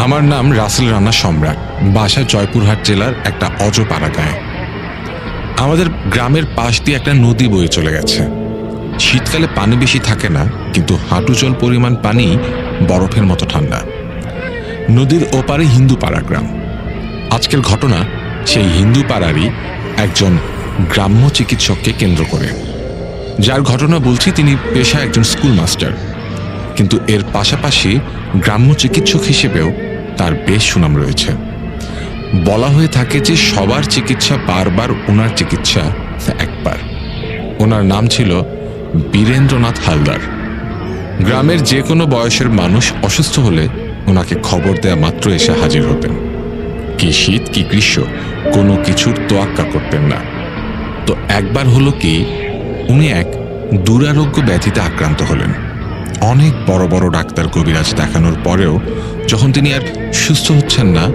আমার নাম রাসেল রানা সম্রাট, বাসা জয়পুরহাট জেলার একটা অজপাড়া গায়ে। আমাদের গ্রামের পাশ দিয়ে একটা নদী বয়ে চলে গেছে। শীতকালে পানি বেশি থাকে না, কিন্তু হাঁটু জল পরিমাণ পানি বরফের মতো ঠান্ডা। নদীর ওপারে হিন্দু পাড়া গ্রাম। আজকের ঘটনা সেই হিন্দু পাড়ারই একজন গ্রাম্য চিকিৎসককে কেন্দ্র করে। যার ঘটনা বলছি তিনি পেশায় একজন স্কুল মাস্টার, কিন্তু এর পাশাপাশি গ্রাম্য চিকিৎসক হিসেবেও তার বেশ সুনাম রয়েছে। বলা হয়ে থাকে যে সবার চিকিৎসা বারবার, ওনার চিকিৎসা একবার। ওনার নাম ছিল বীরেন্দ্রনাথ হালদার। গ্রামের যে কোনো বয়সের মানুষ অসুস্থ হলে ওনাকে খবর দেয়া মাত্র এসে হাজির হতেন। কি শীত কি গ্রীষ্ম, কোনো কিছুর তোয়াক্কা করতেন না। তো একবার হলো কি, উনি এক দুরারোগ্য ব্যাধিতে আক্রান্ত হলেন। অনেক বড় বড় ডাক্তার কবিরাজ দেখানোর পরেও যখন তিনি আর সুস্থ হচ্ছেন না,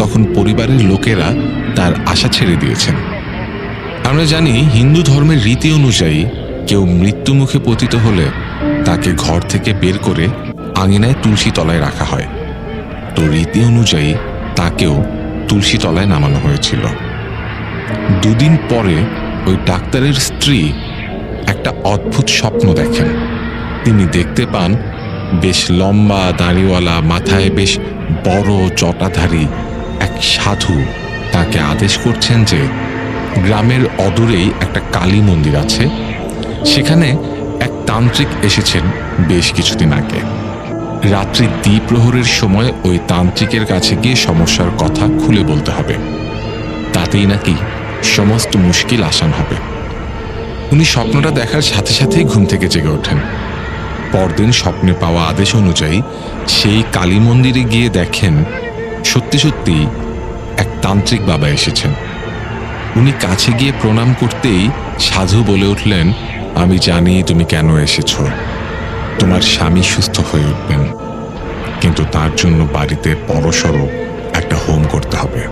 তখন পরিবারের লোকেরা তার আশা ছেড়ে দিয়েছেন। আমরা জানি হিন্দু ধর্মের রীতি অনুযায়ী কেউ মৃত্যুমুখে পতিত হলে তাকে ঘর থেকে বের করে আঙিনায় তুলসী তলায় রাখা হয়। তো রীতি অনুযায়ী তাকেও তুলসী তলায় নামানো হয়েছিল। দুদিন পরে ওই ডাক্তারের স্ত্রী একটা অদ্ভুত স্বপ্ন দেখেন। তিনি দেখতে পান বেশ লম্বা দাড়িওয়ালা, মাথায় বেশ বড় জটাধারী এক সাধু তাকে আদেশ করছেন যে গ্রামের অদূরেই একটা কালী মন্দির আছে, সেখানে এক তান্ত্রিক এসেছেন বেশ কিছুদিন আগে। রাত্রি দ্বিপ্রহরের সময় ওই তান্ত্রিকের কাছে গিয়ে সমস্যার কথা খুলে বলতে হবে, তাতেই নাকি সমস্ত মুশকিল আসান হবে। উনি স্বপ্নটা দেখার সাথে সাথেই ঘুম থেকে জেগে ওঠেন। পরদিন স্বপ্নে পাওয়া আদেশ অনুযায়ী সেই কালী মন্দিরে গিয়ে দেখেন সত্যি সত্যি এক তান্ত্রিক বাবা এসেছেন। উনি কাছে গিয়ে প্রণাম করতেই সাধু বলে উঠলেন, আমি জানি তুমি কেন এসেছ। তোমার স্বামী সুস্থ হয়ে উঠবেন, কিন্তু তার জন্য বাড়িতে বড়সড় একটা হোম করতে হবে।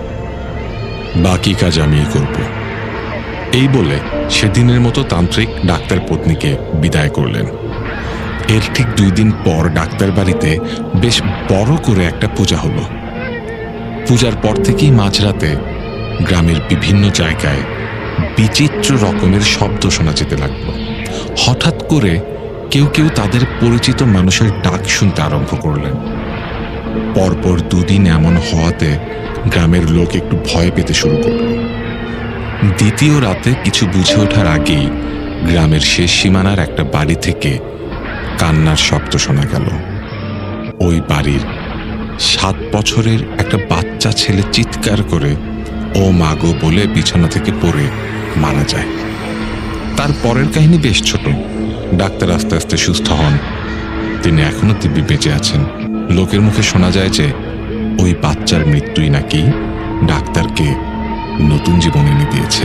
বাকি কাজ আমিই করব। এই বলে সেদিনের মতো তান্ত্রিক ডাক্তার পত্নীকে বিদায় করলেন। এর ঠিক 2 দিন পর ডাক্তার বাড়িতে বেশ বড় করে একটা পূজা হলো। পূজার পর থেকেই মাঝরাতে গ্রামের বিভিন্ন জায়গায় বিচিত্র রকমের শব্দ শোনা যেতে লাগলো। হঠাৎ করে কেউ কেউ তাদের পরিচিত মানুষের ডাক শুনতে আরম্ভ করলেন। পরপর 2 দিন এমন হওয়াতে গ্রামের লোক একটু ভয় পেতে শুরু করল। দ্বিতীয় রাতে কিছু বুঝে ওঠার আগেই গ্রামের শেষ সীমানার একটা বাড়ি থেকে কান্নার শব্দ শোনা গেল। ওই বাড়ির 7 বছরের একটা বাচ্চা ছেলে চিৎকার করে ও মাগো বলে বিছানা থেকে পড়ে মারা যায়। তার পরের কাহিনী বেশ ছোট। ডাক্তার আস্তে আস্তে সুস্থ হন, তিনি এখনো দিব্যি বেঁচে আছেন। লোকের মুখে শোনা যায় যে ওই বাচ্চার মৃত্যুই নাকি ডাক্তারকে নতুন জীবন এনে দিয়েছে।